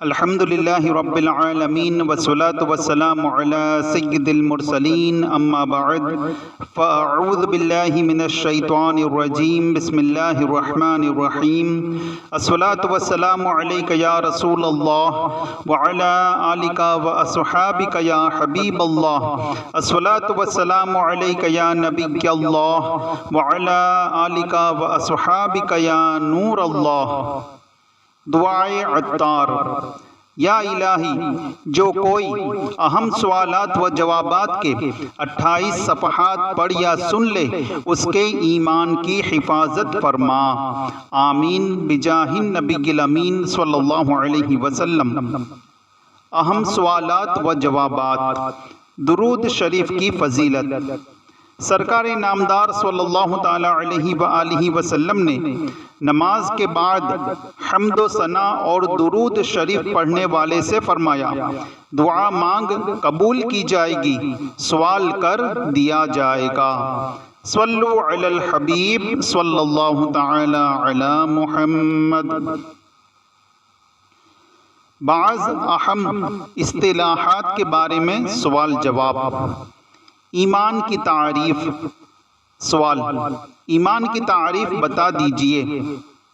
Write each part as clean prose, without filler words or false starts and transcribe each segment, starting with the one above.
الحمد لله رب العالمين والصلاة والسلام على سيد المرسلين أما بعد فأعوذ بالله من الشيطان الرجيم بسم الله الرحمن الرحيم الصلاة والسلام عليك يا رسول الله وعلى آلك وأصحابك يا حبيب الله الصلاة والسلام عليك يا نبي الله وعلى آلك وأصحابك يا نور الله۔ دعائے عطار۔ یا الہی، جو کوئی اہم سوالات و جوابات کے 28 صفحات پڑھ یا سن لے اس کے ایمان کی حفاظت فرما، آمین بجاہ النبی الامین صلی اللہ علیہ وسلم۔ اہم سوالات و جوابات۔ درود شریف کی فضیلت۔ سرکار نامدار صلی اللہ تعالی علیہ وآلہ وسلم نے نماز کے بعد حمد و ثنا اور درود شریف پڑھنے والے سے فرمایا، دعا مانگ قبول کی جائے گی، سوال کر دیا جائے گا۔ صلو علی الحبیب صلی اللہ تعالی علی محمد۔ بعض اہم اصطلاحات کے بارے میں سوال جواب۔ ایمان کی تعریف۔ سوال، ایمان کی تعریف بتا دیجئے۔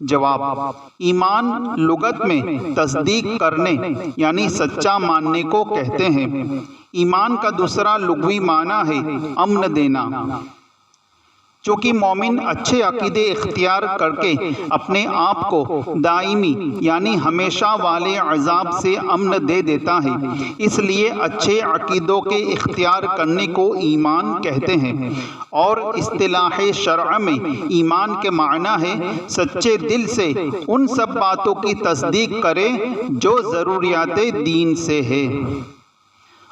جواب، ایمان لغت میں تصدیق کرنے یعنی سچا ماننے کو کہتے ہیں۔ ایمان کا دوسرا لغوی معنی ہے امن دینا۔ چونکہ مومن اچھے عقیدے اختیار کر کے اپنے آپ کو دائمی یعنی ہمیشہ والے عذاب سے امن دے دیتا ہے، اس لیے اچھے عقیدوں کے اختیار کرنے کو ایمان کہتے ہیں۔ اور اصطلاح شرع میں ایمان کے معنی ہے سچے دل سے ان سب باتوں کی تصدیق کرے جو ضروریات دین سے ہے۔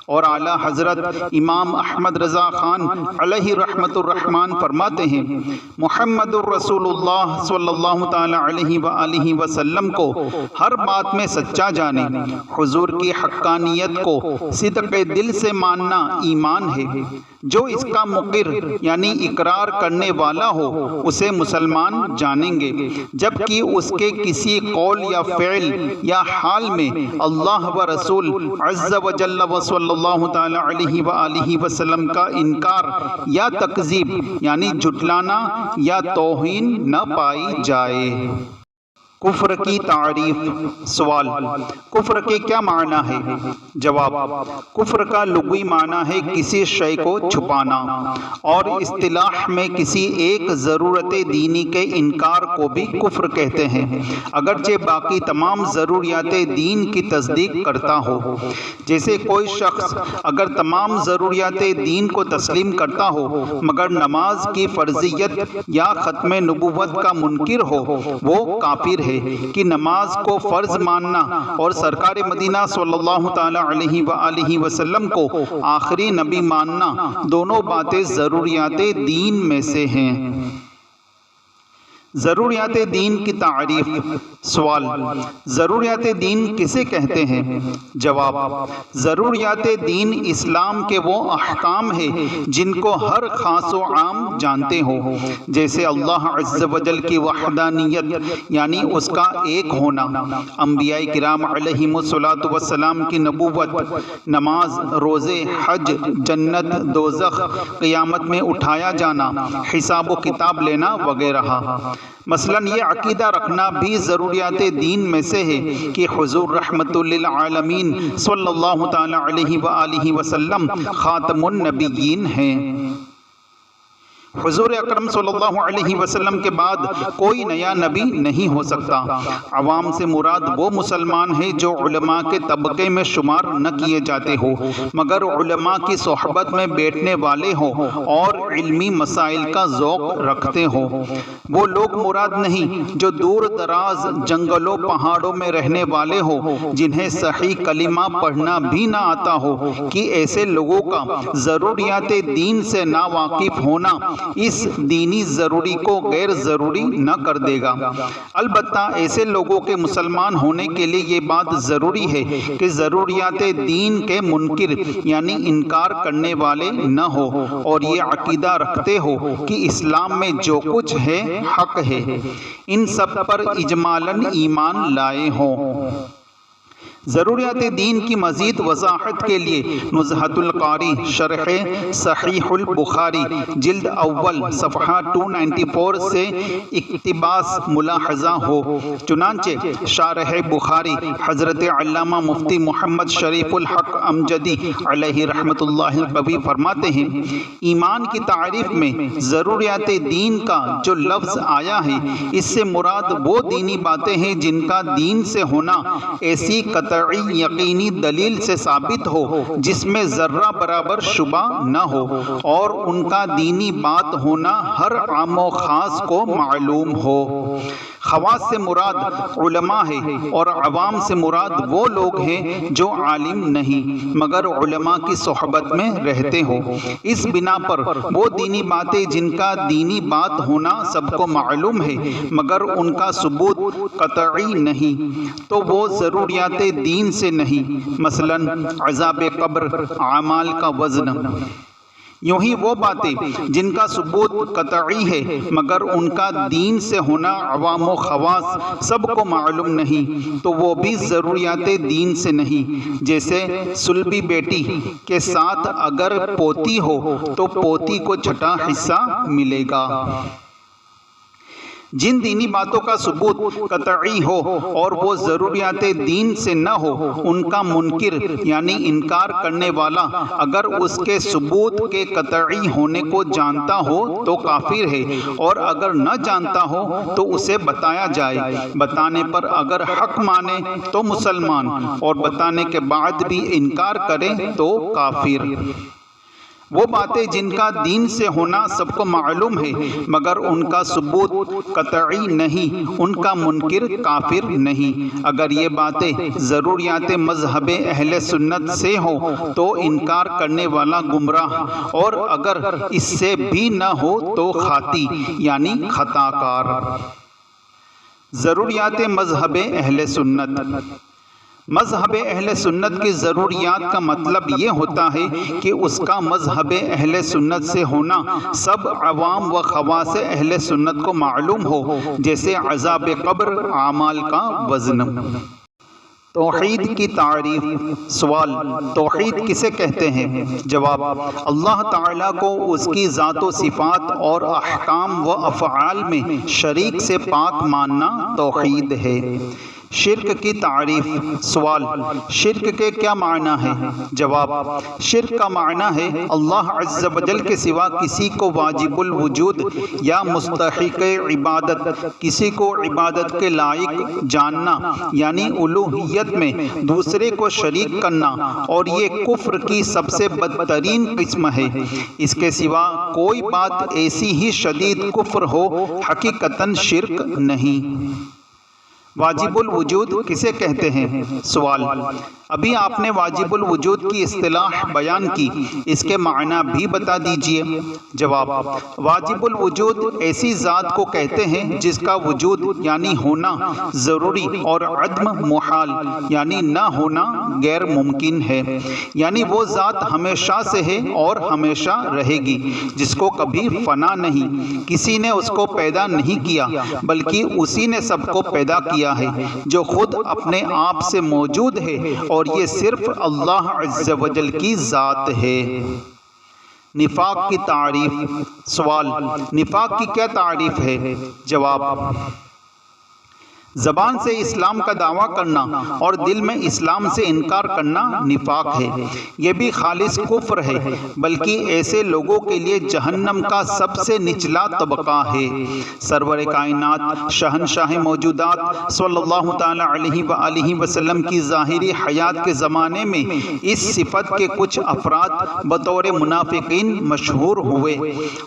اور اعلیٰ حضرت امام احمد رضا خان علیہ رحمت الرحمن فرماتے ہیں، محمد الرسول اللہ صلی اللہ تعالی علیہ وآلہ وسلم کو ہر بات میں سچا جانے، حضور کی حقانیت کو صدق دل سے ماننا ایمان ہے۔ جو اس کا مقر یعنی اقرار کرنے والا ہو اسے مسلمان جانیں گے، جبکہ اس کے کسی قول یا فعل یا حال میں اللہ و رسول عز و جل و صلی اللہ تعالی علیہ وآلہ وسلم کا انکار یا تکذیب یعنی جھٹلانا یا توہین نہ پائی جائے۔ کفر کی تعریف۔ سوال، کفر کے کیا معنی ہے؟ جواب، کفر کا لغوی معنی ہے کسی شے کو چھپانا، اور اصطلاح میں کسی ایک ضرورت دینی کے انکار کو بھی کفر کہتے ہیں، اگرچہ باقی تمام ضروریات دین کی تصدیق کرتا ہو۔ جیسے کوئی شخص اگر تمام ضروریات دین کو تسلیم کرتا ہو مگر نماز کی فرضیت یا ختم نبوت کا منکر ہو، وہ کافر ہے۔ کہ نماز کو فرض ماننا اور سرکار مدینہ صلی اللہ تعالی علیہ وآلہ وسلم کو آخری نبی ماننا دونوں باتیں ضروریات دین میں سے ہیں۔ ضروریات دین کی تعریف۔ سوال، ضروریات دین کسے کہتے ہیں؟ جواب، ضروریات دین اسلام کے وہ احکام ہیں جن کو ہر خاص و عام جانتے ہوں، جیسے اللہ عز و جل کی وحدانیت یعنی اس کا ایک ہونا، انبیاء کرام علیہم الصلاۃ والسلام کی نبوت، نماز، روزے، حج، جنت، دوزخ، قیامت میں اٹھایا جانا، حساب و کتاب لینا وغیرہ۔ مثلاً یہ عقیدہ رکھنا بھی ضروریات دین میں سے ہے کہ حضور رحمت للعالمین صلی اللہ تعالی علیہ وآلہ وسلم خاتم النبیین ہیں۔ حضور اکرم صلی اللہ علیہ وسلم کے بعد کوئی نیا نبی نہیں ہو سکتا۔ عوام سے مراد وہ مسلمان ہیں جو علماء کے طبقے میں شمار نہ کیے جاتے ہو مگر علماء کی صحبت میں بیٹھنے والے ہوں اور علمی مسائل کا ذوق رکھتے ہوں۔ وہ لوگ مراد نہیں جو دور دراز جنگلوں پہاڑوں میں رہنے والے ہوں جنہیں صحیح کلمہ پڑھنا بھی نہ آتا ہو، کہ ایسے لوگوں کا ضروریات دین سے نا واقف ہونا اس دینی ضروری کو غیر ضروری نہ کر دے گا۔ البتہ ایسے لوگوں کے مسلمان ہونے کے لیے یہ بات ضروری ہے کہ ضروریات دین کے منکر یعنی انکار کرنے والے نہ ہو اور یہ عقیدہ رکھتے ہو کہ اسلام میں جو کچھ ہے حق ہے، ان سب پر اجمالاً ایمان لائے ہوں۔ ضروریات دین کی مزید وضاحت کے لیے نزہۃ القاری شرح صحیح البخاری جلد اول صفحہ 294 سے اقتباس ملاحظہ ہو۔ چنانچہ شارح بخاری حضرت علامہ مفتی محمد شریف الحق امجدی علیہ رحمۃ اللہ القوی فرماتے ہیں، ایمان کی تعریف میں ضروریات دین کا جو لفظ آیا ہے اس سے مراد وہ دینی باتیں ہیں جن کا دین سے ہونا ایسی قطعی یقینی دلیل سے ثابت ہو جس میں ذرہ برابر شبہ نہ ہو، اور ان کا دینی بات ہونا ہر عام و خاص کو معلوم ہو۔ خواص سے مراد علماء ہے اور عوام سے مراد وہ لوگ ہیں جو عالم نہیں مگر علماء کی صحبت میں رہتے ہو۔ اس بنا پر وہ دینی باتیں جن کا دینی بات ہونا سب کو معلوم ہے مگر ان کا ثبوت قطعی نہیں تو وہ ضروریات دین سے نہیں، مثلا عذاب قبر، اعمال کا وزن۔ یوں ہی وہ باتیں جن کا ثبوت قطعی ہے مگر ان کا دین سے ہونا عوام و خواص سب کو معلوم نہیں تو وہ بھی ضروریات دین سے نہیں، جیسے سلبی بیٹی کے ساتھ اگر پوتی ہو تو پوتی کو چھٹا حصہ ملے گا۔ جن دینی باتوں کا ثبوت قطعی ہو اور وہ ضروریات دین سے نہ ہو، ان کا منکر یعنی انکار کرنے والا اگر اس کے ثبوت کے قطعی ہونے کو جانتا ہو تو کافر ہے، اور اگر نہ جانتا ہو تو اسے بتایا جائے، بتانے پر اگر حق مانے تو مسلمان، اور بتانے کے بعد بھی انکار کرے تو کافر۔ وہ باتیں جن کا دین سے ہونا سب کو معلوم ہے مگر ان کا ثبوت قطعی نہیں، ان کا منکر کافر نہیں۔ اگر یہ باتیں ضروریات مذہب اہل سنت سے ہوں تو انکار کرنے والا گمراہ، اور اگر اس سے بھی نہ ہو تو خاطی یعنی خطا کار۔ ضروریات مذہب اہل سنت۔ مذہب اہل سنت کی ضروریات کا مطلب یہ ہوتا ہے کہ اس کا مذہب اہل سنت سے ہونا سب عوام و خواص اہل سنت کو معلوم ہو، جیسے عذاب قبر، اعمال کا وزن۔ توحید کی تعریف۔ سوال: توحید کسے کہتے ہیں؟ جواب: اللہ تعالیٰ کو اس کی ذات و صفات اور احکام و افعال میں شریک سے پاک ماننا توحید ہے۔ شرک کی تعریف۔ سوال: شرک کے کیا معنی ہے؟ جواب: شرک کا معنی ہے اللہ عز و جل کے سوا کسی کو واجب الوجود یا مستحق عبادت، کسی کو عبادت کے لائق جاننا یعنی الوہیت میں دوسرے کو شریک کرنا، اور یہ کفر کی سب سے بدترین قسم ہے۔ اس کے سوا کوئی بات ایسی ہی شدید کفر ہو حقیقتاً شرک نہیں۔ واجب الوجود کسے کہتے ہیں؟ سوال: ابھی آپ نے واجب الوجود کی اصطلاح بیان کی، اس کے معنی بھی بتا دیجئے۔ جواب: واجب الوجود ایسی ذات کو کہتے ہیں جس کا وجود یعنی ہونا ضروری اور عدم محال یعنی نہ ہونا غیر ممکن ہے، یعنی وہ ذات ہمیشہ سے ہے اور ہمیشہ رہے گی، جس کو کبھی فنا نہیں، کسی نے اس کو پیدا نہیں کیا بلکہ اسی نے سب کو پیدا کیا ہے، جو خود اپنے آپ سے موجود ہے، اور یہ صرف اللہ عز و جل کی ذات ہے۔ نفاق کی تعریف۔ سوال: نفاق کی کیا تعریف ہے؟ جواب: زبان سے اسلام کا دعویٰ کرنا اور دل میں اسلام سے انکار کرنا نفاق ہے، یہ بھی خالص کفر ہے، بلکہ ایسے لوگوں کے لیے جہنم کا سب سے نچلا طبقہ ہے۔ سرور کائنات شہنشاہ موجودات صلی اللہ تعالیٰ علیہ وآلہ وسلم کی ظاہری حیات کے زمانے میں اس صفت کے کچھ افراد بطور منافقین مشہور ہوئے۔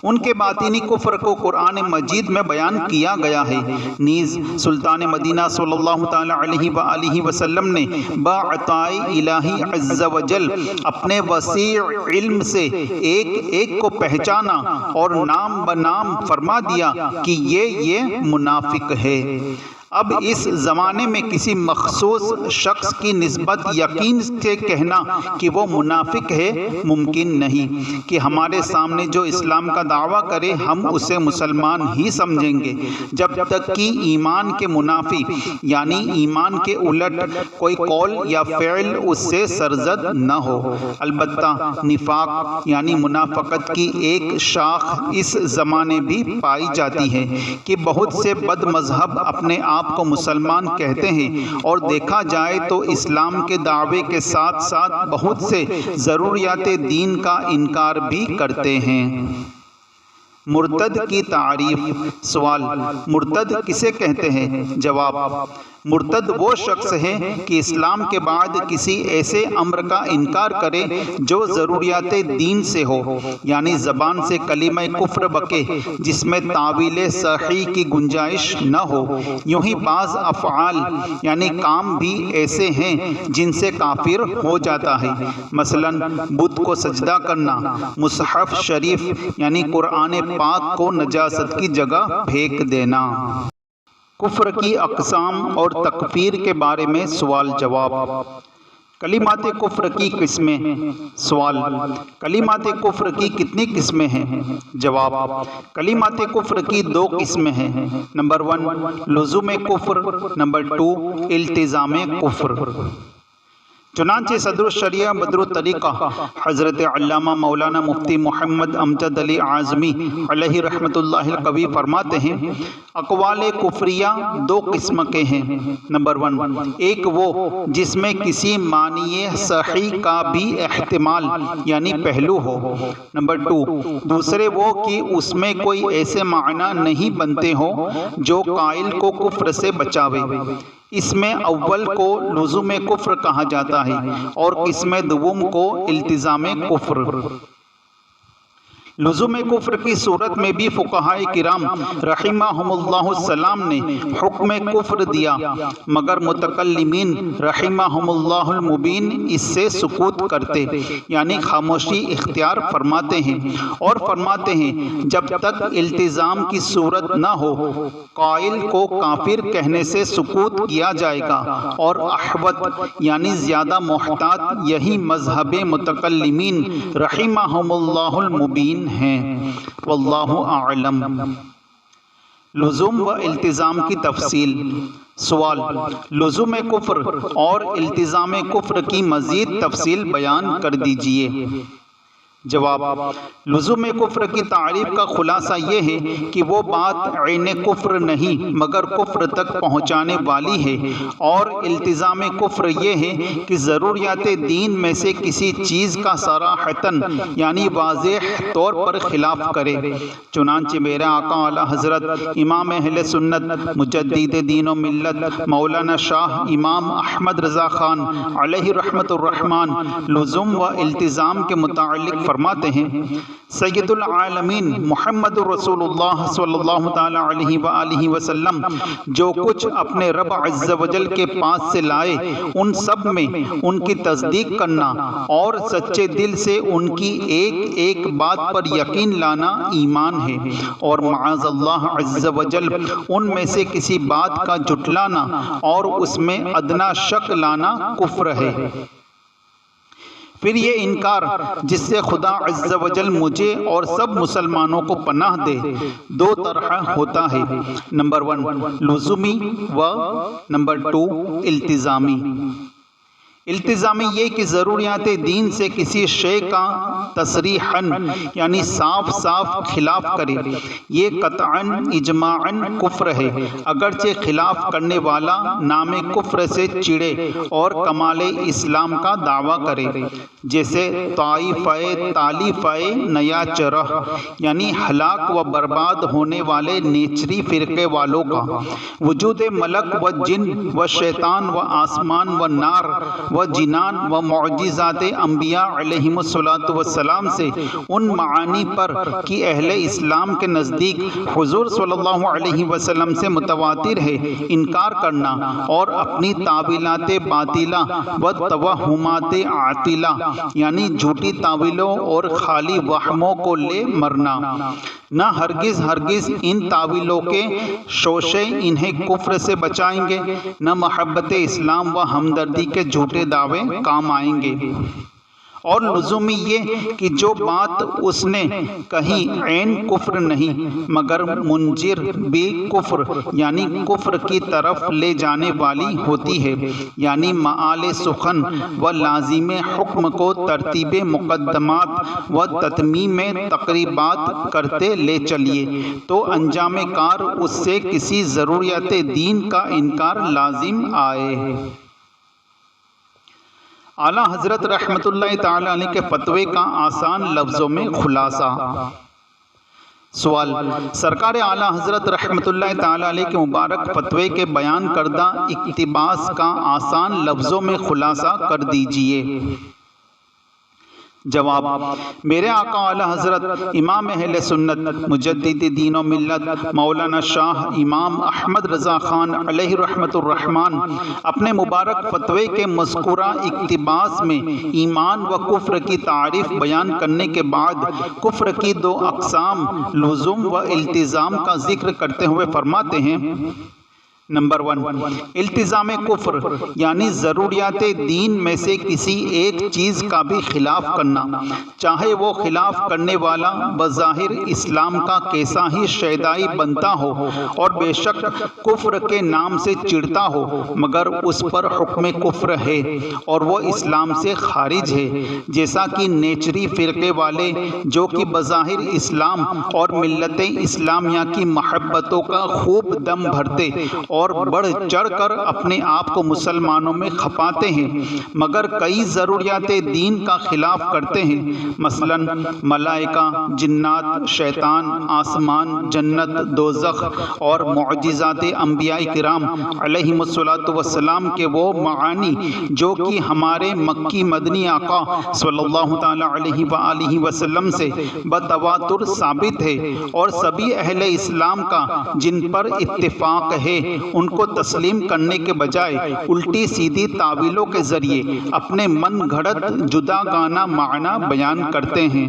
ان کے باطنی کفر کو قرآن مجید میں بیان کیا گیا ہے، نیز سلطان مدینہ صلی اللہ تعالیٰ علیہ وآلہ وسلم نے بعطائے الہی عز و جل اپنے وسیع علم سے ایک ایک کو پہچانا اور نام بنام فرما دیا کہ یہ منافق ہے۔ اب اس زمانے میں کسی مخصوص شخص کی نسبت یقین سے کہنا کہ وہ منافق ہے ممکن نہیں کہ ہمارے سامنے جو اسلام کا دعویٰ کرے ہم اسے مسلمان ہی سمجھیں گے جب تک کہ ایمان کے منافی یعنی ایمان کے الٹ کوئی قول یا فعل اس سے سرزد نہ ہو۔ البتہ نفاق یعنی منافقت کی ایک شاخ اس زمانے بھی پائی جاتی ہے کہ بہت سے بد مذہب اپنے آپ کو مسلمان کہتے ہیں اور دیکھا جائے تو اسلام کے دعوے کے ساتھ ساتھ بہت سے ضروریات دین کا انکار بھی کرتے ہیں۔ مرتد کی تعریف۔ سوال: مرتد کسے کہتے ہیں؟ جواب: مرتد وہ شخص ہے کہ اسلام کے بعد کسی ایسے امر کا انکار کرے جو ضروریات دین سے ہو، یعنی زبان سے کلمہ کفر بکے جس میں تعویل صحیح کی گنجائش نہ ہو۔ یوں ہی بعض افعال یعنی کام بھی ایسے ہیں جن سے کافر ہو جاتا ہے، مثلا بت کو سجدہ کرنا، مصحف شریف یعنی قرآن پاک کو نجاست کی جگہ پھینک دینا۔ کفر کی اقسام اور تکفیر کے بارے میں سوال جواب۔ کلمات کفر کی قسمیں۔ سوال: کلمات کفر کی کتنی قسمیں ہیں؟ جواب: کلمات کفر کی 2 قسمیں ہیں۔ نمبر 1 لزوم کفر، نمبر 2 التزام کفر۔ چنانچہ صدر الشریعہ بدر الطریقہ حضرت علامہ مولانا مفتی محمد امجد علی اعظمی علیہ رحمۃ اللہ القوی فرماتے ہیں، اقوال کفریہ 2 قسم کے ہیں۔ نمبر 1 ایک وہ جس میں کسی معنی صحیح کا بھی احتمال یعنی پہلو ہو۔ نمبر 2 دوسرے وہ کہ اس میں کوئی ایسے معنی نہیں بنتے ہوں جو قائل کو کفر سے بچاوے۔ اس میں اول کو لزوم کفر کہا جاتا ہے اور قسم دوم کو التزام کفر۔ لزوم کفر کی صورت میں بھی فقہائے کرام رحمہم اللہ السلام نے حکم کفر دیا، مگر متکلمین رحمہم اللہ المبین اس سے سکوت کرتے یعنی خاموشی اختیار فرماتے ہیں اور فرماتے ہیں جب تک التزام کی صورت نہ ہو قائل کو کافر کہنے سے سکوت کیا جائے گا، اور احوط یعنی زیادہ محتاط یہی مذہب متکلمین رحمہم اللہ المبین ہیں۔ واللہ اعلم۔ لزوم و التزام کی تفصیل۔ سوال: لزوم کفر اور التزام کفر کی مزید تفصیل بیان کر دیجیے۔ جواب: لزوم کفر کی تعریف کا خلاصہ یہ ہے کہ وہ بات عین کفر نہیں مگر کفر تک پہنچانے والی ہے، اور التزام کفر یہ ہے کہ ضروریات دین میں سے کسی چیز کا صراحتاً یعنی واضح طور پر خلاف کرے۔ چنانچہ میرے آقا اعلیٰ حضرت امام اہل سنت مجدد دین و ملت مولانا شاہ امام احمد رضا خان علیہ رحمت الرحمن لزوم و التزام کے متعلق فرماتے ہیں، سید العالمین محمد رسول اللہ صلی اللہ تعالی علیہ وآلہ وسلم جو کچھ اپنے رب عز و جل کے پاس سے لائے ان سب میں ان کی تصدیق کرنا اور سچے دل سے ان کی ایک ایک بات پر یقین لانا ایمان ہے، اور معاذ اللہ عز و جل ان میں سے کسی بات کا جھٹلانا اور اس میں ادنا شک لانا کفر ہے۔ پھر یہ انکار جس سے خدا عز و جل مجھے اور سب مسلمانوں کو پناہ دے 2 طرح ہوتا ہے، نمبر 1 لزومی و نمبر 2 التزامی۔ التزامی یہ کہ ضروریات دین سے کسی شے کا تصریحاً یعنی صاف صاف خلاف کرے، یہ قطعاً اجماعاً کفر ہے، اگرچہ خلاف کرنے والا نام کفر سے چڑھے اور کمال اسلام کا دعویٰ کرے، جیسے طائفہ تالیفہ نیا چرہ یعنی ہلاک و برباد ہونے والے نیچری فرقے والوں کا، وجود ملک و جن و شیطان و آسمان و نار و جنان و معجزات انبیاء علیہم الصلاۃ والسلام سے ان معانی پر کہ اہل اسلام کے نزدیک حضور صلی اللہ علیہ وسلم سے متواتر ہے انکار کرنا اور اپنی تعویلات باطلہ و توہمات عاطلہ یعنی جھوٹی تعویلوں اور خالی وہموں کو لے مرنا، نہ ہرگز ان تعویلوں کے شوشے انہیں کفر سے بچائیں گے، نہ محبت اسلام و ہمدردی کے جھوٹے دعوے کام آئیں گے۔ اور لزومی یہ کہ جو بات اس نے کہی عین کفر نہیں مگر منجر بھی کفر یعنی کفر کی طرف لے جانے والی ہوتی ہے، یعنی معال سخن و لازم حکم کو ترتیب مقدمات و تتمیم تقریبات کرتے لے چلیے تو انجام کار اس سے کسی ضروریات دین کا انکار لازم آئے۔ اعلیٰ حضرت رحمۃ اللہ تعالیٰ علیہ کے فتوے کا آسان لفظوں میں خلاصہ۔ سوال: سرکار اعلیٰ حضرت رحمۃ اللہ تعالیٰ علیہ کے مبارک فتوے کے بیان کردہ اقتباس کا آسان لفظوں میں خلاصہ کر دیجئے۔ جواب: میرے آقا اعلیٰ حضرت امام اہل سنت مجدد دین و ملت مولانا شاہ امام احمد رضا خان علیہ رحمت الرحمن اپنے مبارک فتوے کے مذکورہ اقتباس میں ایمان و کفر کی تعریف بیان کرنے کے بعد کفر کی دو اقسام لزوم و التزام کا ذکر کرتے ہوئے فرماتے ہیں: نمبر 1، التزام کفر یعنی ضروریات دین میں سے کسی ایک چیز کا بھی خلاف کرنا، چاہے وہ خلاف کرنے والا بظاہر اسلام کا کیسا ہی شیدائی بنتا ہو اور بے شک کفر کے نام سے چڑھتا ہو مگر اس پر حکم کفر ہے اور وہ اسلام سے خارج ہے، جیسا کہ نیچری فرقے والے جو کہ بظاہر اسلام اور ملت اسلامیہ کی محبتوں کا خوب دم بھرتے اور بڑھ چڑھ کر اپنے آپ کو مسلمانوں میں کھپاتے ہیں مگر کئی ضروریات دین کا خلاف کرتے ہیں، مثلا ملائکہ، جنات، شیطان، آسمان، جنت، دوزخ اور معجزات انبیاء کرام علیہم الصلاۃ والسلام کے وہ معانی جو کہ ہمارے مکی مدنی آقا صلی اللہ تعالی علیہ وآلہ وسلم سے بتواتر ثابت ہے اور سبھی اہل اسلام کا جن پر اتفاق ہے ان کو تسلیم کرنے کے بجائے الٹی سیدھی تعویلوں کے ذریعے اپنے من گھڑت جدا گانا معنی بیان کرتے ہیں۔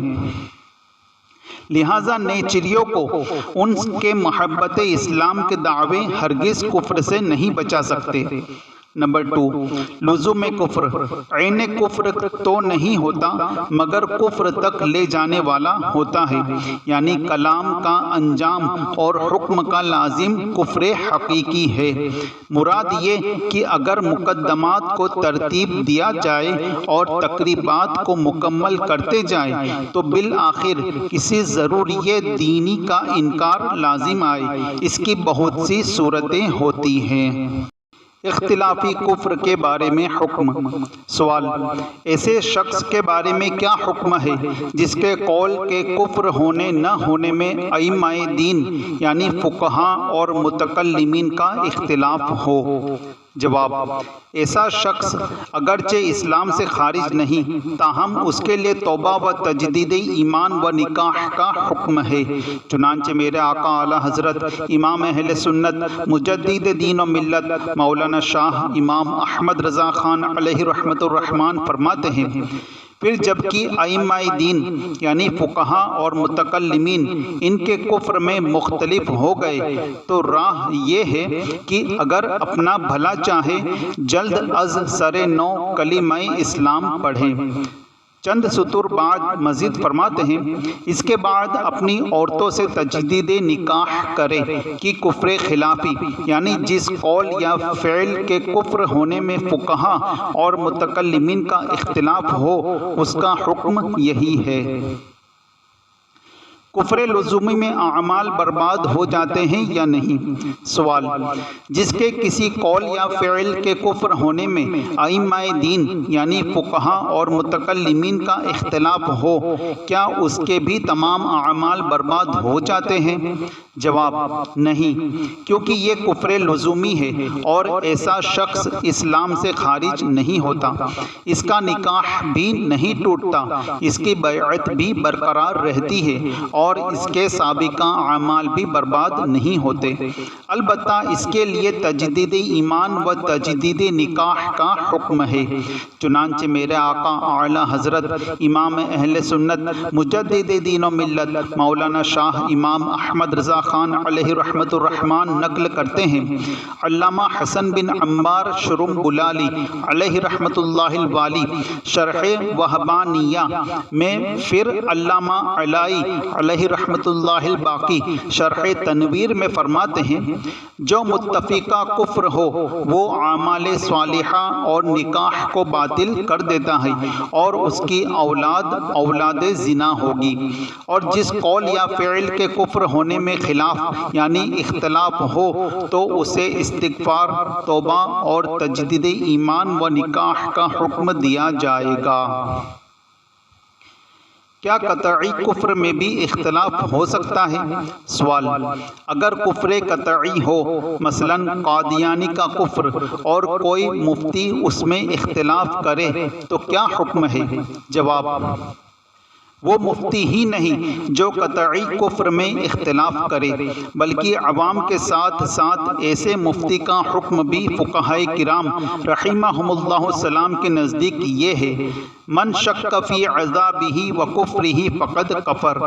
لہٰذا نیچریوں کو ان کے محبت اسلام کے دعوے ہرگز کفر سے نہیں بچا سکتے۔ نمبر 2، لزوم کفر عین کفر تو نہیں ہوتا مگر کفر تک لے جانے والا ہوتا ہے، یعنی کلام کا انجام اور حکم کا لازم کفر حقیقی ہے۔ مراد یہ کہ اگر مقدمات کو ترتیب دیا جائے اور تقریبات کو مکمل کرتے جائیں تو بالآخر کسی ضروری دینی کا انکار لازم آئے۔ اس کی بہت سی صورتیں ہوتی ہیں۔ اختلافی کفر کے بارے میں حکم۔ سوال: ایسے شخص کے بارے میں کیا حکم ہے جس کے قول کے کفر ہونے نہ ہونے میں ائمہ دین یعنی فقہاء اور متکلمین کا اختلاف ہو؟ جواب: ایسا شخص اگرچہ اسلام سے خارج نہیں تاہم اس کے لیے توبہ و تجدید ایمان و نکاح کا حکم ہے، چنانچہ میرے آقا اعلیٰ حضرت امام اہل سنت مجدد دین و ملت مولانا شاہ امام احمد رضا خان علیہ رحمت الرحمن فرماتے ہیں: پھر جبکہ ائمہ دین یعنی فقہاء اور متکلمین ان کے کفر میں مختلف ہو گئے تو راہ یہ ہے کہ اگر اپنا بھلا چاہے جلد از سر نو کلمہ اسلام پڑھیں۔ چند سطور بعد مزید فرماتے ہیں: اس کے بعد اپنی عورتوں سے تجدید نکاح کرے کہ کفر خلافی یعنی جس قول یا فعل کے کفر ہونے میں فقہاء اور متکلمین کا اختلاف ہو اس کا حکم یہی ہے۔ کفر لزومی میں اعمال برباد ہو جاتے ہیں یا نہیں؟ سوال، جس کے کسی قول یا فعل کے کفر ہونے میں ائمہ دین یعنی فقہا اور متکلمین کا اختلاف ہو، کیا اس کے بھی تمام اعمال برباد ہو جاتے ہیں؟ جواب، نہیں، کیونکہ یہ کفر لزومی ہے اور ایسا شخص اسلام سے خارج نہیں ہوتا، اس کا نکاح بھی نہیں ٹوٹتا، اس کی بیعت بھی برقرار رہتی ہے اور اس کے سابقہ اعمال بھی برباد نہیں ہوتے۔ البتہ اس کے لیے تجدید ایمان و تجدید نکاح کا حکم ہے۔ چنانچہ میرے آقا اعلیٰ حضرت امام اہل سنت مجدد دین و ملت مولانا شاہ امام احمد رضا خان علیہ رحمت الرحمن نقل کرتے ہیں، علامہ حسن بن عمار شرم بلالی علیہ رحمت اللہ الوالی شرح وہبانیہ میں، پھر علامہ علائی علیہ رحمت اللہ الباقی شرح تنویر میں فرماتے ہیں، جو متفقہ کفر ہو وہ اعمال صالحہ اور نکاح کو باطل کر دیتا ہے اور اس کی اولاد زنا ہوگی، اور جس قول یا فعل کے کفر ہونے میں خلاف یعنی اختلاف ہو تو اسے استغفار، توبہ اور تجدید ایمان و نکاح کا حکم دیا جائے گا۔ کیا قطعی کفر میں بھی اختلاف ہو سکتا ہے؟ سوال، اگر کفر قطعی ہو، مثلا قادیانی کا کفر، اور کوئی مفتی اس میں اختلاف کرے تو کیا حکم ہے؟ جواب، وہ مفتی ہی نہیں جو قطعی کفر میں اختلاف کرے، بلکہ عوام کے ساتھ ساتھ ایسے مفتی کا حکم بھی فقہائے کرام رحمہم اللہ السلام کے نزدیک یہ ہے، من شک فی عذابہ و کفرہ فقد کفر،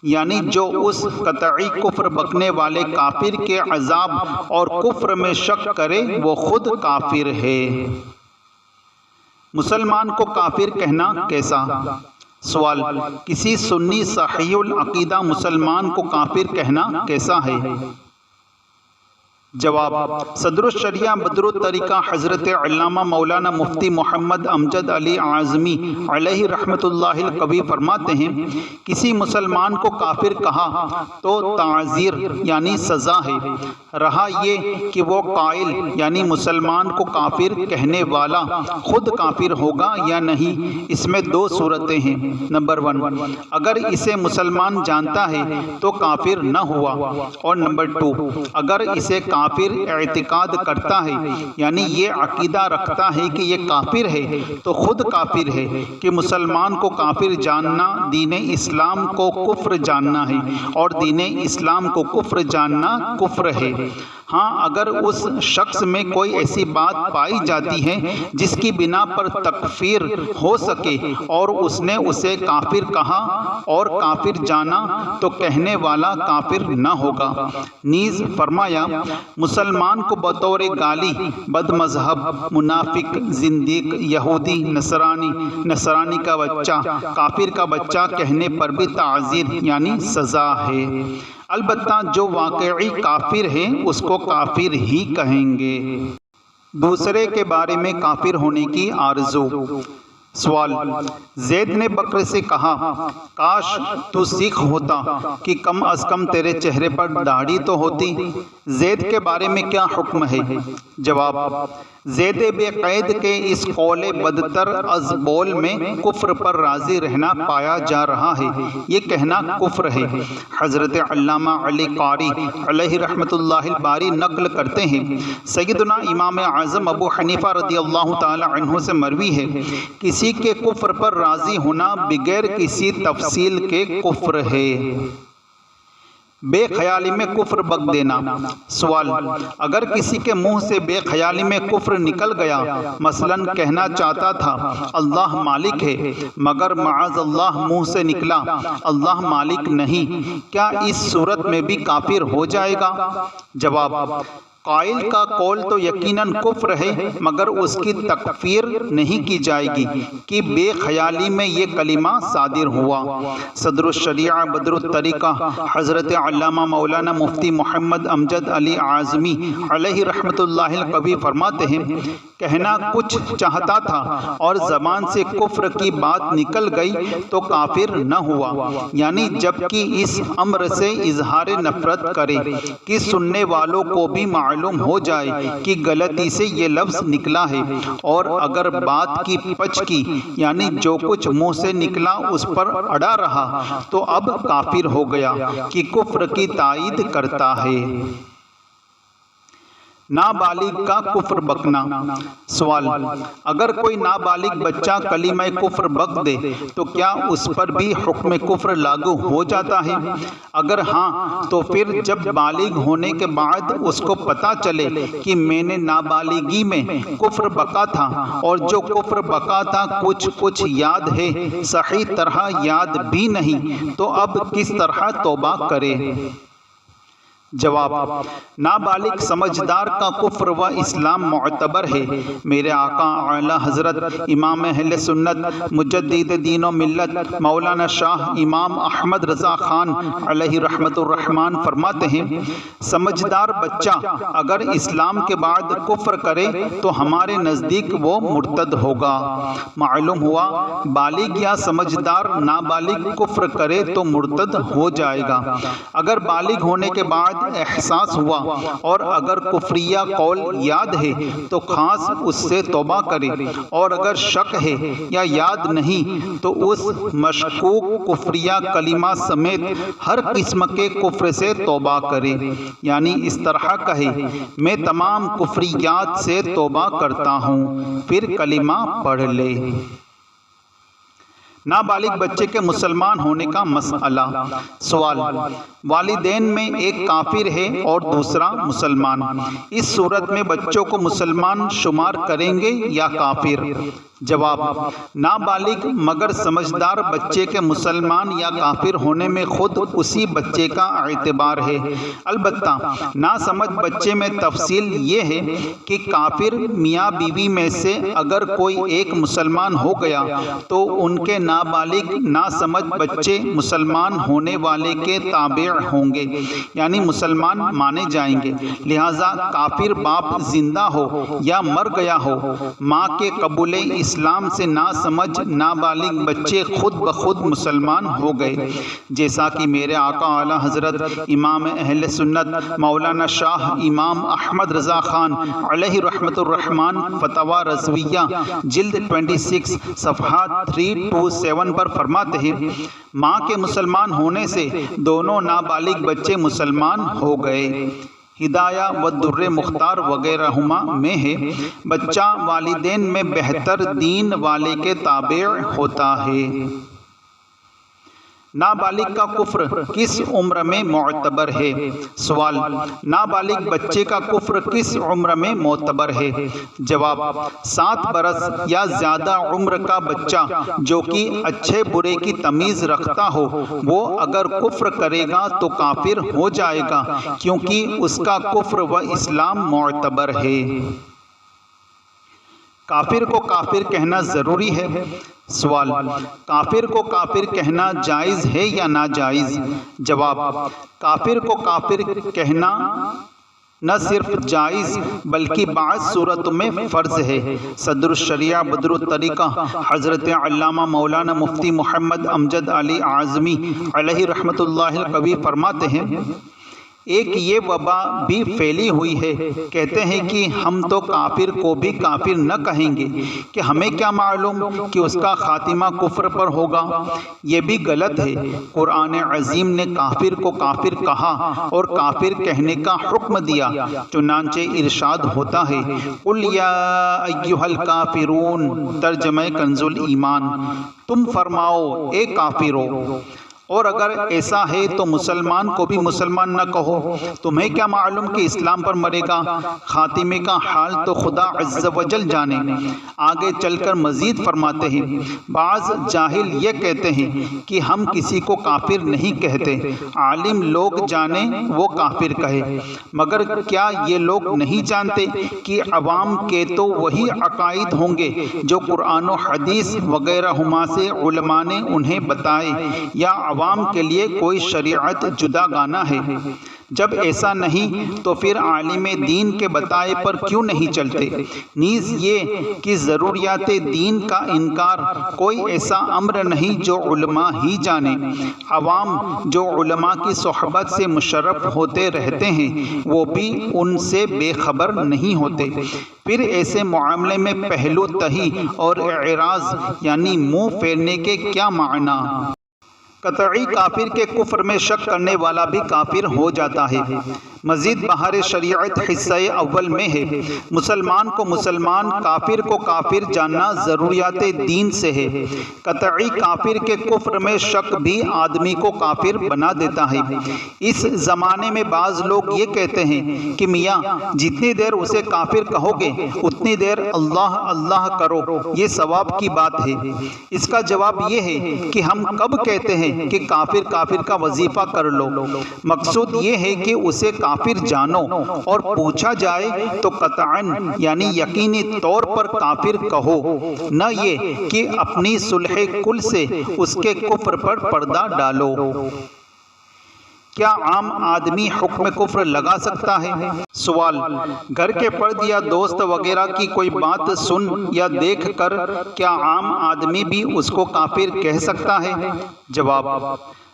یعنی جو اس قطعی کفر بکنے والے کافر کے عذاب اور کفر میں شک کرے وہ خود کافر ہے۔ مسلمان کو کافر کہنا کیسا؟ سوال، کسی سنی صحیح العقیدہ مسلمان کو کافر کہنا کیسا ہے؟ جواب، صدر الشریعہ بدر الطریقہ حضرت علامہ مولانا مفتی محمد امجد علی اعظمی علیہ رحمت اللہ القوی فرماتے ہیں، کسی مسلمان کو کافر کہا تو تعزیر یعنی سزا ہے، رہا یہ کہ وہ قائل یعنی مسلمان کو کافر کہنے والا خود کافر ہوگا یا نہیں، اس میں دو صورتیں ہیں۔ نمبر 1، اگر اسے مسلمان جانتا ہے تو کافر نہ ہوا، اور نمبر 2، اگر اسے کافر اعتقاد کرتا ہے یعنی یہ عقیدہ رکھتا ہے کہ یہ کافر ہے تو خود کافر ہے، کہ مسلمان کو کافر جاننا دین اسلام کو کفر جاننا ہے اور دین اسلام کو کفر جاننا کفر ہے۔ ہاں، اگر اس شخص میں کوئی ایسی بات پائی جاتی ہے جس کی بنا پر تکفیر ہو سکے اور اس نے اسے کافر کہا اور کافر جانا تو کہنے والا کافر نہ ہوگا۔ نیز فرمایا، مسلمان کو بطور گالی بد مذہب، منافق، زندیق، یہودی، نصرانی کا بچہ، کافر کا بچہ کہنے پر بھی تعزیر یعنی سزا ہے۔ البتہ جو واقعی کافر ہے اس کو کافر ہی کہیں گے۔ دوسرے کے بارے میں کافر ہونے کی آرزو۔ سوال، زید نے بکر سے کہا، کاش تو سکھ ہوتا کہ کم از کم تیرے چہرے پر داڑھی تو ہوتی، زید کے بارے میں کیا حکم ہے؟ جواب، زید بے قید کے اس قول بدتر از بول میں کفر پر راضی رہنا پایا جا رہا ہے، یہ کہنا کفر ہے۔ حضرت علامہ علی قاری علیہ رحمت اللہ الباری نقل کرتے ہیں، سیدنا امام اعظم ابو حنیفہ رضی اللہ تعالی عنہ سے مروی ہے، کسی کے کفر پر راضی ہونا بغیر کسی تفصیل کے کفر ہے۔ بے خیالی میں کفر بک دینا۔ سوال، اگر کسی کے منہ سے بے خیالی میں کفر نکل گیا، مثلا کہنا چاہتا تھا اللہ مالک ہے مگر معاذ اللہ منہ سے نکلا اللہ مالک نہیں، کیا اس صورت میں بھی کافر ہو جائے گا؟ جواب، قائل کا قول تو یقیناً کفر ہے مگر اس کی تکفیر نہیں کی جائے گی کہ بے خیالی میں یہ کلمہ صادر ہوا۔ صدر الشریعہ بدر الطریقہ حضرت علامہ مولانا مفتی محمد امجد علی اعظمی علیہ رحمۃ اللہ القوی فرماتے ہیں، کہنا کچھ چاہتا تھا اور زبان سے کفر کی بات نکل گئی تو کافر نہ ہوا، یعنی جب کہ اس امر سے اظہار نفرت کرے کہ سننے والوں کو بھی معلوم ہو جائے کہ غلطی سے یہ لفظ نکلا ہے، اور اگر بات کی پچ کی یعنی جو کچھ منہ سے نکلا اس پر اڑا رہا تو اب کافر ہو گیا کہ کفر کی تائید کرتا ہے۔ نابالغ کا کفر بکنا۔ سوال: اگر کوئی نابالغ بچہ کلمہ کفر بک دے تو کیا اس پر بھی حکم کفر لاگو ہو جاتا ہے؟ اگر ہاں تو پھر جب بالغ ہونے کے بعد اس کو پتہ چلے کہ میں نے نابالغی میں کفر بکا تھا اور جو کفر بکا تھا کچھ یاد ہے، صحیح طرح یاد بھی نہیں، تو اب کس طرح توبہ کرے؟ جواب: نابالغ سمجھدار کا کفر و اسلام معتبر ہے۔ میرے آقا اعلیٰ حضرت امام اہل سنت مجدد دین و ملت مولانا شاہ امام احمد رضا خان علیہ رحمت الرحمن فرماتے ہیں، سمجھدار بچہ اگر اسلام کے بعد کفر کرے تو ہمارے نزدیک وہ مرتد ہوگا۔ معلوم ہوا بالغ یا سمجھدار نابالغ کفر کرے تو مرتد ہو جائے گا۔ اگر بالغ ہونے کے بعد احساس ہوا اور اگر کفریہ قول یاد ہے تو خاص اس سے توبہ کرے، اور اگر شک ہے یا یاد نہیں تو اس مشکوک کفریہ کلمہ سمیت ہر قسم کے کفر سے توبہ کرے، یعنی اس طرح کہے میں تمام کفریات سے توبہ کرتا ہوں، پھر کلمہ پڑھ لے۔ نابالغ بچے کے مسلمان ہونے کا مسئلہ۔ سوال: والدین میں ایک کافر ہے اور دوسرا مسلمان، اس صورت میں بچوں کو مسلمان شمار کریں گے یا کافر؟ جواب: نابالغ مگر سمجھدار بچے کے مسلمان یا کافر ہونے میں خود اسی بچے کا اعتبار ہے۔ البتہ ناسمجھ بچے میں تفصیل یہ ہے کہ کافر میاں بیوی میں سے اگر کوئی ایک مسلمان ہو گیا تو ان کے نابالغ ناسمجھ بچے مسلمان ہونے والے کے تابع ہوں گے، یعنی مسلمان مانے جائیں گے۔ لہذا کافر باپ زندہ ہو یا مر گیا ہو، ماں کے قبول اسلام سے ناسمجھ نابالغ بچے خود بخود مسلمان ہو گئے، جیسا کہ میرے آقا اعلیٰ حضرت امام اہل سنت مولانا شاہ امام احمد رضا خان علیہ رحمت الرحمن فتویٰ رضویہ جلد 26 صفحات 327 پر فرماتے ہیں، ماں کے مسلمان ہونے سے دونوں نابالغ بچے مسلمان ہو گئے۔ ہدایہ و در مختار وغیرہما میں ہے، بچہ والدین میں بہتر دین والے کے تابع ہوتا ہے۔ نابالغ کا کفر کس عمر میں معتبر ہے؟ سوال: نابالغ بچے کا کفر کس عمر میں معتبر ہے؟ جواب: 7 برس یا زیادہ عمر کا بچہ جو کہ اچھے برے کی تمیز رکھتا ہو، وہ اگر کفر کرے گا تو کافر ہو جائے گا، کیونکہ اس کا کفر و اسلام معتبر ہے۔ کافر کو کافر کہنا ضروری ہے؟ سوال: کافر کو کافر کہنا جائز ہے یا ناجائز؟ جواب: کافر کو کافر کہنا نہ صرف جائز بلکہ بعض صورتوں میں فرض ہے۔ صدر الشریعہ بدر الطریقہ حضرت علامہ مولانا مفتی محمد امجد علی اعظمی علیہ رحمت اللہ القوی فرماتے ہیں، ایک یہ وبا بھی پھیلی ہوئی ہے، کہتے ہیں کہ ہم تو کافر کو بھی کافر نہ کہیں گے کہ ہمیں کیا معلوم کہ اس کا خاتمہ کفر پر ہوگا۔ یہ بھی غلط ہے۔ قرآن عظیم نے کافر کو کافر کہا اور کافر کہنے کا حکم دیا، چنانچہ ارشاد ہوتا ہے، قُلْ يَا أَيُّهَا الْكَافِرُونَ، ترجمہ کنز الایمان، تم فرماؤ اے کافرو، اور اگر ایسا ہے تو مسلمان کو بھی مسلمان نہ کہو، تمہیں کیا معلوم کہ اسلام پر مرے گا؟ خاتمے کا حال تو خدا عز و جل جانے۔ آگے چل کر مزید فرماتے ہیں، بعض جاہل یہ کہتے ہیں کہ ہم کسی کو کافر نہیں کہتے، عالم لوگ جانے وہ کافر کہے، مگر کیا یہ لوگ نہیں جانتے کہ عوام کے تو وہی عقائد ہوں گے جو قرآن و حدیث وغیرہ ہما سے علماء نے انہیں بتائے، یا عوام کے لیے کوئی شریعت جدا گانا ہے؟ جب ایسا نہیں تو پھر عالم دین کے بتائے پر کیوں نہیں چلتے؟ نیز یہ کہ ضروریات دین کا انکار کوئی ایسا امر نہیں جو علماء ہی جانے۔ عوام جو علماء کی صحبت سے مشرف ہوتے رہتے ہیں وہ بھی ان سے بے خبر نہیں ہوتے۔ پھر ایسے معاملے میں پہلو تہی اور اعراض یعنی منہ پھیرنے کے کیا معنی؟ قطعی کافر کے کفر میں شک کرنے والا بھی کافر ہو جاتا ہے۔ مزید بہار شریعت حصہ اول میں ہے، مسلمان کو مسلمان، کافر کو کافر جاننا ضروریات دین سے ہے۔ قطعی کافر کے کفر میں شک بھی آدمی کو کافر بنا دیتا ہے۔ اس زمانے میں بعض لوگ یہ کہتے ہیں کہ میاں جتنی دیر اسے کافر کہو گے اتنی دیر اللہ اللہ کرو، یہ ثواب کی بات ہے۔ اس کا جواب یہ ہے کہ ہم کب کہتے ہیں کہ کافر کافر کا وظیفہ کر لو؟ مقصود یہ ہے کہ اسے کافر جانو، اور پوچھا جائے تو قطعاً یعنی یقینی طور پر کافر کہو، نہ یہ کہ اپنی صلح کل سے اس کے کفر پر پردہ ڈالو۔ کیا عام آدمی حکم کفر لگا سکتا ہے؟ سوال، گھر کے فرد یا دوست وغیرہ کی کوئی بات سن یا دیکھ کر کیا عام آدمی بھی اس کو کافر کہہ سکتا ہے؟ جواب،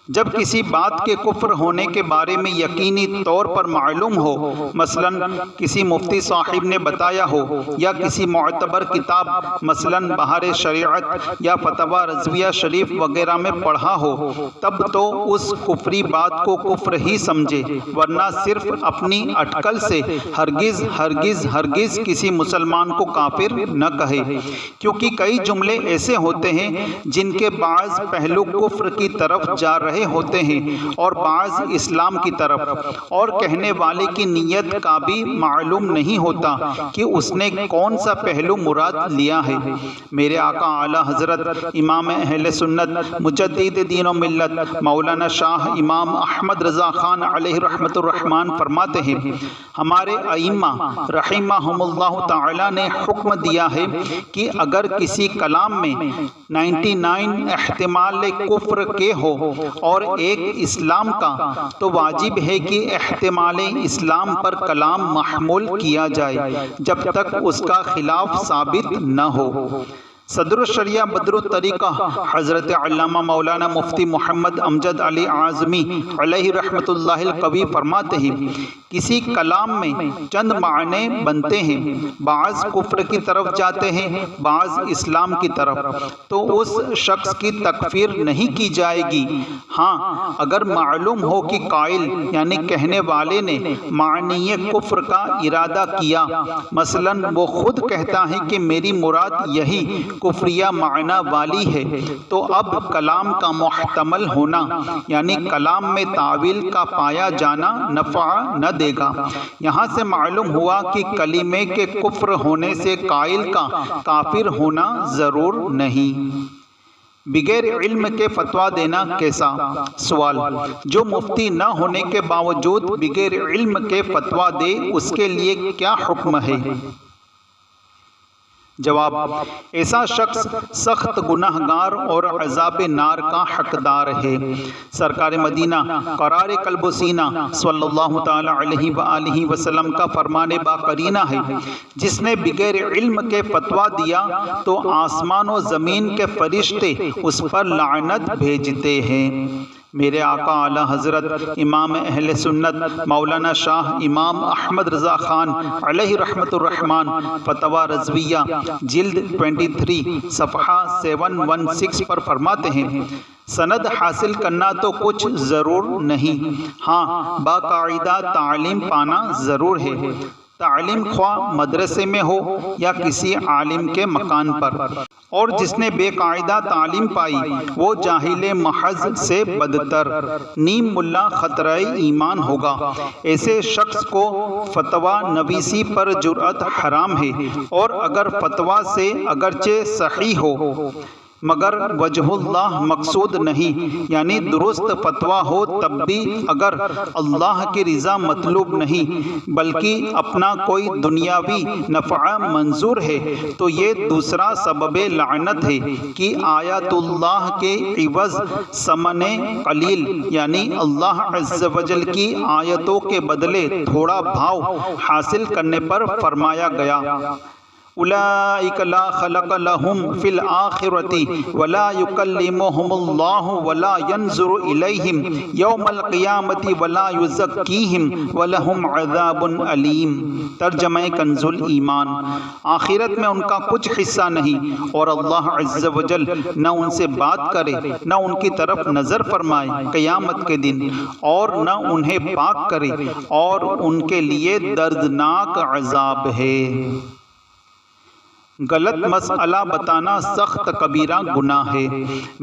جب کسی بات کے کفر ہونے کے بارے میں یقینی طور پر معلوم ہو، مثلا کسی مفتی صاحب نے بتایا ہو یا کسی معتبر کتاب مثلا بہار شریعت یا فتویٰ رضویہ شریف وغیرہ میں پڑھا ہو، تب تو اس کفری بات کو کفر ہی سمجھے، ورنہ صرف اپنی اٹکل سے ہرگز ہرگز ہرگز کسی مسلمان کو کافر نہ کہے، کیونکہ کئی جملے ایسے ہوتے ہیں جن کے بعض پہلو کفر کی طرف جا رہے ہوتے ہیں اور بعض اسلام کی طرف، اور کہنے والے کی نیت کا بھی معلوم نہیں ہوتا کہ اس نے کون سا پہلو مراد لیا ہے۔ میرے آقا اعلیٰ حضرت امام اہل سنت مجدد دین و ملت مولانا شاہ امام احمد رضا خان علیہ رحمت الرحمن فرماتے ہیں، ہمارے ائمہ رحمہم اللہ تعالی نے حکم دیا ہے کہ اگر کسی کلام میں 99 احتمال کفر کے ہو اور ایک اسلام کا، تو واجب ہے کہ احتمال اسلام پر کلام محمول کیا جائے جب تک اس کا خلاف ثابت نہ ہو۔ صدر الشریعہ بدر الطریقہ حضرت علامہ مولانا مفتی محمد امجد علی اعظمی علیہ رحمت اللہ القوی فرماتے ہیں، کسی کلام میں چند معنی بنتے ہیں، بعض کفر کی طرف جاتے ہیں، بعض اسلام کی طرف، تو اس شخص کی تکفیر نہیں کی جائے گی۔ ہاں اگر معلوم ہو کہ قائل یعنی کہنے والے نے معنی کفر کا ارادہ کیا، مثلا وہ خود کہتا ہے کہ میری مراد یہی کفریہ معنی والی ہے، تو اب کلام کا محتمل ہونا یعنی کلام میں تعویل کا پایا جانا نفع نہ دے گا۔ یہاں سے معلوم ہوا کہ کلمے کے کفر ہونے سے قائل کا کافر ہونا ضرور نہیں۔ بغیر علم کے فتویٰ دینا کیسا؟ سوال، جو مفتی نہ ہونے کے باوجود بغیر علم کے فتویٰ دے اس کے لیے کیا حکم ہے؟ جواب، ایسا شخص سخت گناہگار اور عذاب نار کا حقدار ہے۔ سرکار مدینہ قرار قلب و سینہ صلی اللہ تعالی علیہ وآلہ وسلم کا فرمان باقرینہ ہے، جس نے بغیر علم کے فتویٰ دیا تو آسمان و زمین کے فرشتے اس پر لعنت بھیجتے ہیں۔ میرے آقا اعلیٰ حضرت امام اہل سنت مولانا شاہ امام احمد رضا خان علیہ رحمت الرحمن فتویٰ رضویہ جلد 23 صفحہ 716 پر فرماتے ہیں، سند حاصل کرنا تو کچھ ضرور نہیں، ہاں باقاعدہ تعلیم پانا ضرور ہے۔ تعلیم خواہ مدرسے میں ہو یا کسی عالم کے مکان پر، اور جس نے بے قاعدہ تعلیم پائی وہ جاہل محض سے بدتر نیم ملا خطرہ ایمان ہوگا۔ ایسے شخص کو فتویٰ نویسی پر جرأت حرام ہے، اور اگر فتویٰ سے اگرچہ صحیح ہو مگر وجہ اللہ مقصود نہیں، یعنی درست فتویٰ ہو تب بھی اگر اللہ کی رضا مطلوب نہیں بلکہ اپنا کوئی دنیاوی نفع منظور ہے، تو یہ دوسرا سبب لعنت ہے کہ آیات اللہ کے عوض ثمن قلیل، یعنی اللہ عز و جل کی آیتوں کے بدلے تھوڑا بھاؤ حاصل کرنے پر فرمایا گیا اولئک لا خلق لهم فی الآخرۃ ولا یکلمهم اللہ ولا ینظر الیہم یوم القیامۃ ولا یزکیہم ولہم عذاب علیم۔ ترجمہ کنز الایمان۔ آخرت میں ان کا کچھ حصہ نہیں، اور اللہ عز و جل نہ ان سے بات کرے نہ ان کی طرف نظر فرمائے قیامت کے دن، اور نہ انہیں پاک کرے، اور ان کے لیے دردناک عذاب ہے۔ غلط مسئلہ بتانا سخت کبیرہ گناہ ہے۔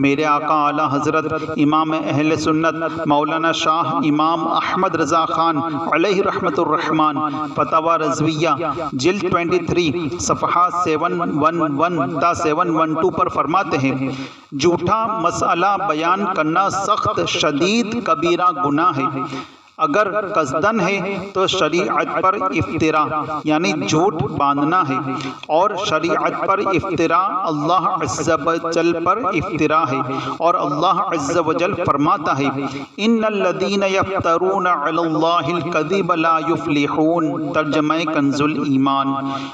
میرے آقا اعلیٰ حضرت امام اہل سنت مولانا شاہ امام احمد رضا خان علیہ رحمت الرحمن فتاوی رضویہ جلد 23 صفحہ 711 تا 712 پر فرماتے ہیں، جھوٹا مسئلہ بیان کرنا سخت شدید کبیرہ گناہ ہے۔ اگر قصدن ہے تو شریعت پر افطرا یعنی جھوٹ باندھنا ہے، اور شریعت پر افطرا اللہ عز و جل پر افطرا ہے، اور اللہ عز و جل فرماتا ہے ان الذین یفترون علی اللہ الکذب لا یفلحون۔ ترجمہ کنز الایمان۔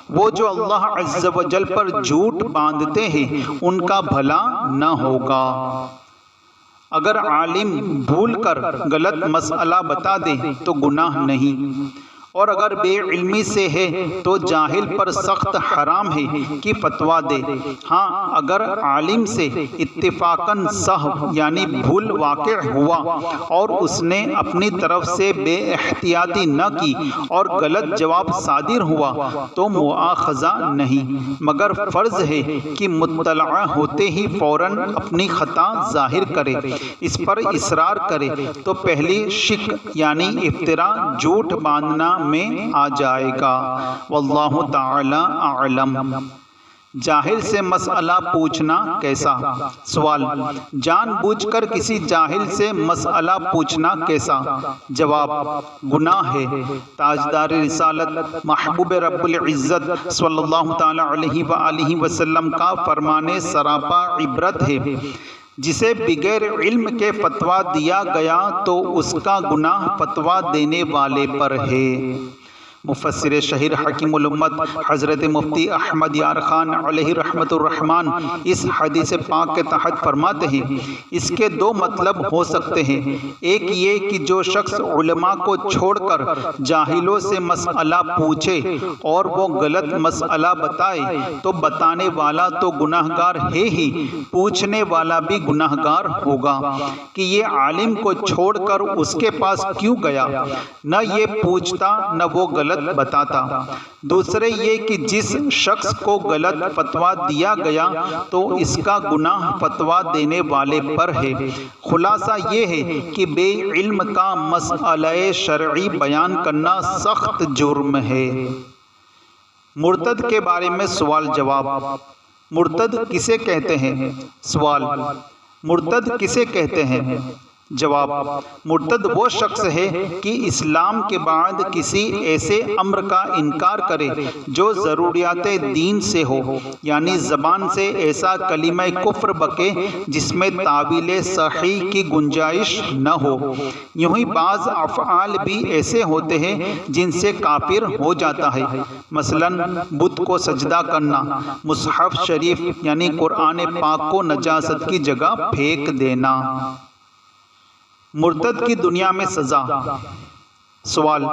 وہ جو اللہ عز و جل پر جھوٹ باندھتے ہیں ان کا بھلا نہ ہوگا۔ اگر عالم بھول کر غلط مسئلہ بتا دے تو گناہ نہیں، اور اگر بے علمی سے ہے تو جاہل پر سخت حرام ہے کہ فتویٰ دے۔ ہاں اگر عالم سے اتفاقاً سہو یعنی بھول واقع ہوا اور اس نے اپنی طرف سے بے احتیاطی نہ کی اور غلط جواب صادر ہوا تو مؤاخذہ نہیں، مگر فرض ہے کہ مطلع ہوتے ہی فوراً اپنی خطا ظاہر کرے، اس پر اصرار کرے تو پہلی شک یعنی افطرا جھوٹ باندھنا میں آ جائے گا۔ واللہ تعالی اعلم۔ جاہل سے مسئلہ پوچھنا کیسا؟ سوال: جان بوجھ کر کسی جاہل سے مسئلہ پوچھنا کیسا؟ جواب: گناہ ہے۔ تاجدار رسالت محبوب رب العزت صلی اللہ تعالی علیہ وآلہ وسلم کا فرمان سراپا عبرت ہے، جسے بغیر علم کے فتویٰ دیا گیا تو اس کا گناہ فتویٰ دینے والے پر ہے۔ مفسر شہیر حکیم الامت حضرت مفتی احمد یار خان علیہ رحمت الرحمن اس حدیث پاک کے تحت فرماتے ہیں، اس کے دو مطلب ہو سکتے ہیں۔ ایک یہ کہ جو شخص علماء کو چھوڑ کر جاہلوں سے مسئلہ پوچھے اور وہ غلط مسئلہ بتائے تو بتانے والا تو گناہ گار ہے ہی، پوچھنے والا بھی گناہ گار ہوگا کہ یہ عالم کو چھوڑ کر اس کے پاس کیوں گیا، نہ یہ پوچھتا نہ وہ غلط بتاتا۔ دوسرے یہ کہ جس شخص کو غلط فتویٰ دیا گیا تو اس کا گناہ فتویٰ دینے والے پر ہے۔ خلاصہ یہ ہے کہ بے علم کا مسئلہ شرعی بیان کرنا سخت جرم ہے۔ مرتد کے بارے میں سوال جواب۔ مرتد کسے کہتے ہیں؟ سوال: مرتد کسے کہتے ہیں؟ جواب: مرتد وہ شخص ہے کہ اسلام کے بعد کسی ایسے امر کا انکار کرے جو ضروریات دین سے ہو، یعنی زبان سے ایسا کلمہ کفر بکے جس میں تعویل صحیح کی گنجائش نہ ہو۔ یوں ہی بعض افعال بھی ایسے ہوتے ہیں جن سے کافر ہو جاتا ہے، مثلاً بت کو سجدہ کرنا، مصحف شریف یعنی قرآن پاک کو نجاست کی جگہ پھینک دینا۔ مرتد کی دنیا میں سزا۔ سوال: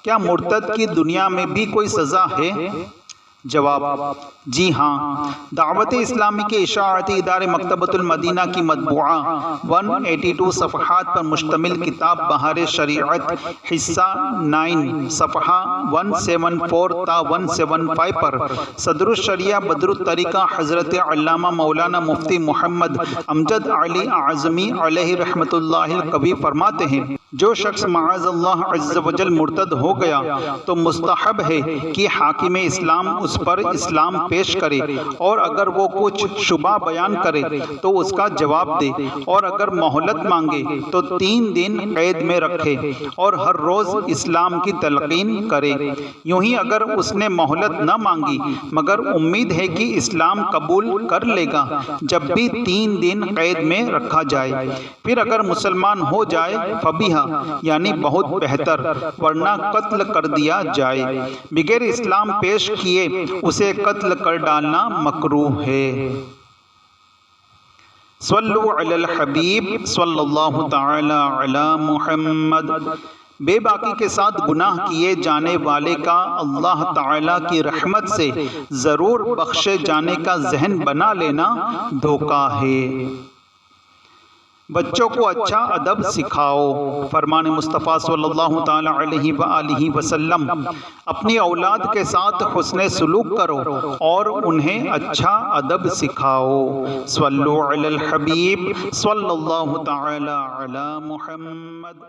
کیا مرتد کی دنیا میں بھی کوئی سزا ہے؟ جواب: جی ہاں، دعوت اسلامی کے اشاعتی ادارے مکتبۃ المدینہ کی مطبوعہ 182 صفحات پر مشتمل کتاب بہار شریعت حصہ 9 صفحہ 174 تا 175 پر صدر الشریعہ بدر الطریقہ حضرت علامہ مولانا مفتی محمد امجد علی اعظمی علیہ رحمۃ اللہ القوی فرماتے ہیں: جو شخص معاذ اللہ عز و جل مرتد ہو گیا تو مستحب ہے کہ حاکم اسلام اس پر اسلام پیش کرے، اور اگر وہ کچھ شبہ بیان کرے تو اس کا جواب دے، اور اگر مہلت مانگے تو 3 دن قید میں رکھے اور ہر روز اسلام کی تلقین کرے۔ یوں ہی اگر اس نے مہلت نہ مانگی مگر امید ہے کہ اسلام قبول کر لے گا، جب بھی 3 دن قید میں رکھا جائے، پھر اگر مسلمان ہو جائے فبیہا، یعنی بہت بہتر، ورنہ قتل کر دیا جائے۔ بغیر اسلام پیش کیے اسے قتل کر ڈالنا مکروہ ہے۔ صلو علی الحبیب صلی اللہ تعالی علی محمد۔ بے باکی کے ساتھ گناہ کیے جانے والے کا اللہ تعالی کی رحمت سے ضرور بخشے جانے کا ذہن بنا لینا دھوکہ ہے۔ بچوں کو اچھا ادب سکھاؤ۔ فرمان مصطفیٰ صلی اللہ تعالی علیہ وآلہ وسلم: اپنی اولاد کے ساتھ حسن سلوک کرو اور انہیں اچھا ادب سکھاؤ۔ صلو علی الحبیب صلی اللہ تعالی علی محمد۔